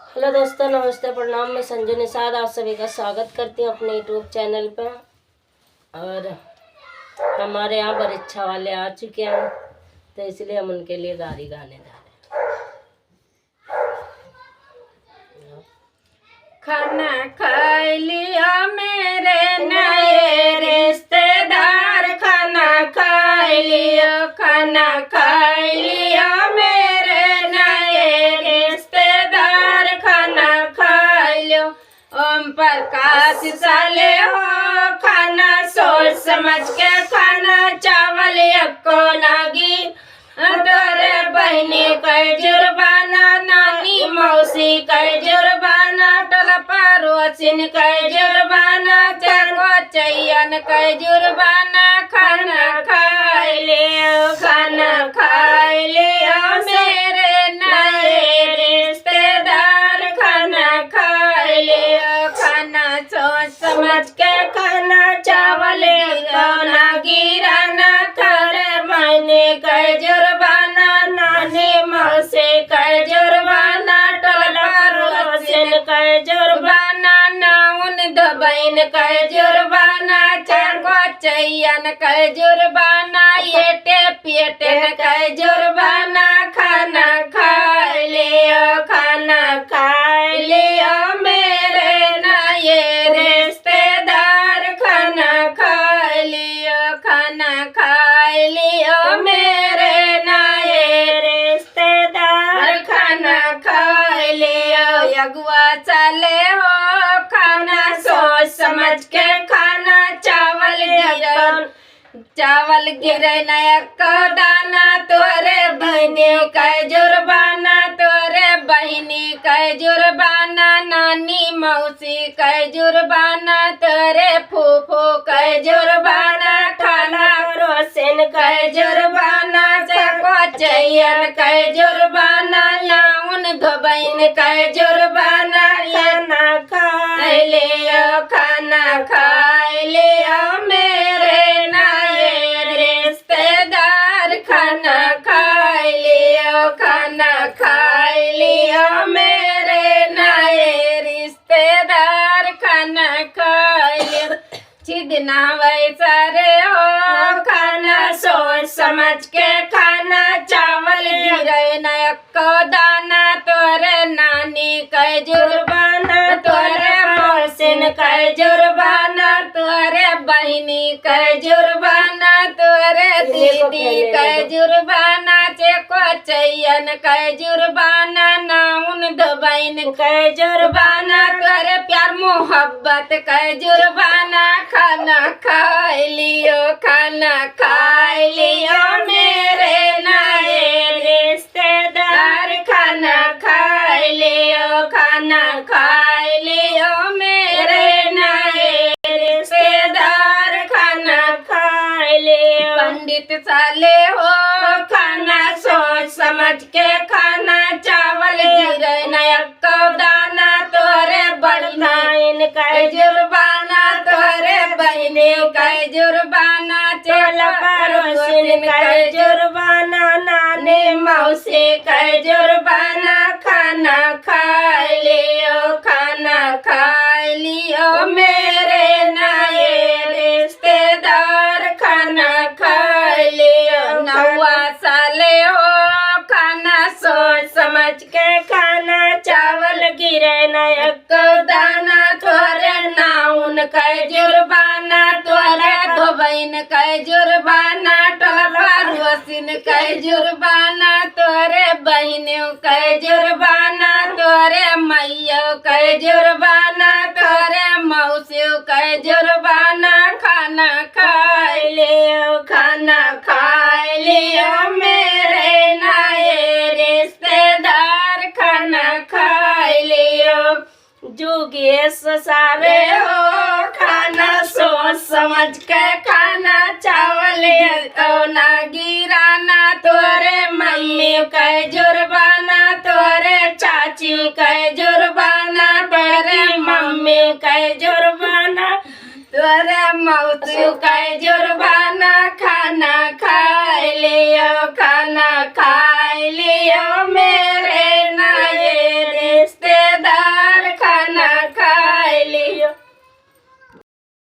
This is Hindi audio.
हेलो दोस्तों, नमस्ते, प्रणाम। मैं संजू निषाद आप सभी का स्वागत करती हूँ अपने यूट्यूब चैनल पर। और हमारे यहाँ परीक्षा वाले आ चुके हैं, तो इसलिए हम उनके लिए गाने गाने जा रहे हैं। खाना खा लिया मेरे नए रिश्तेदार, खाना खा लिया, खाना खा लिया मेरे नए रिश्तेदार, खाना खा लियो। ओम प्रकाश साले हो, खाना सोच समझ के खाना, चावल यको नागी, तोरे बहनी कई जुर्बाना, नानी मौसी कई जुर्बाना, टल पड़ोसिन कई जुर्बाना, चरको चैयन कई जुर्बाना, खाना खाए लियो, खाना खाए लियो मेरे नए रिश्तेदार, खाना खाए लियो, खाना सोच समझ के खाना, चावल ना गिराना, करे बहनी कई जुर्बाना, नानी मौसी कई जुर्बाना, टल पड़ोसिन कई जुर्बाना, नाउन दबैन कई जुर्बाना, चरको चैयन कई जुर्बाना, येटे पेटन कई जुर्बाना, खाना खाए लियो, खाना खाए लियो मेरे नए रिश्तेदार, खाना खाए लियो, खाना खाए लियो मेरे नए रिश्तेदार, खाना खाए लियो। यगुआ चले हो, खाना सोच समझ के खाना, चावल गिरे नयक दाना, तोरे बहनी कई जुर्बाना, तोरे बहनी कई जुर्बाना, नानी मौसी कई जुर्बाना, तोरे फूफू कई जुर्बाना, खाना रोशन कई जुर्बाना, चको चैयन कई जुर्बाना, नाउन धोबैन कई जुर्बाना, खाना खाए लियो, खाना खाए लियो मेरे नए रिश्तेदार, खाना खाए लियो, खाना खाए लियो मेरे नए रिश्तेदार, खाना खाए लियो। चिदना वैसा रे हो, खाना सोच समझ के खाना, चावल गिरे नयक दाना, तोरे नानी कई जुर्बाना, तोरे मौसिन कई जुर्बाना, तोरे बहनी कई जुर्बाना, तोरे दीदी कई जुर्बाना, चको चैयन कई जुर्बाना, नाउन दबैन कई जुर्बाना, तोरे प्यार मोहब्बत कई जुर्बाना, खाना खाए लियो, खाना खाए लियो मेरे नए रिश्तेदार, खाना खाए लियो, खाना खाए लियो मेरे नए रिश्तेदार, खाना खाए लियो। पंडित साले हो, खाना सोच समझ के खाना, चावल गिरे नयक दाना, तोरे बड़नाइन कई जुर्बाना, तोरे बहनी कई जुर्बाना, चल पड़ोसिन कई जुर्बाना, नानी मौसी कई जुर्बाना, खाना खाए लियो, खाना खाए लियो मेरे नए रिश्तेदार, खाना खाए लियो। नौवा साले हो, खाना सोच समझ के खाना, चावल गिरे नयक दाना, तोरे नाउन कई जुर्बाना, तोरे धोबैन कई जुर्बाना, टल पड़ोसिन कई जुर्बाना, तोरे बहनियों कई जुर्बाना, तोरे मैयो कई जुर्बाना, तोरे मौसियों कई जुर्बाना, खाना खाए लियो, खाना खाए लियो मेरे नए रिश्तेदार, खाना खाए लियो। जुगेश सारे हो, खाना सोच समझ के खाना, चावल ना गिराना, तोरे मम्मी कई जुर्बाना, तोरे चाची कई जुर्बाना, तोरे मम्मी कई जुर्बाना, तोरे मौसी कई जुर्बाना, खाना खाए लियो, खाना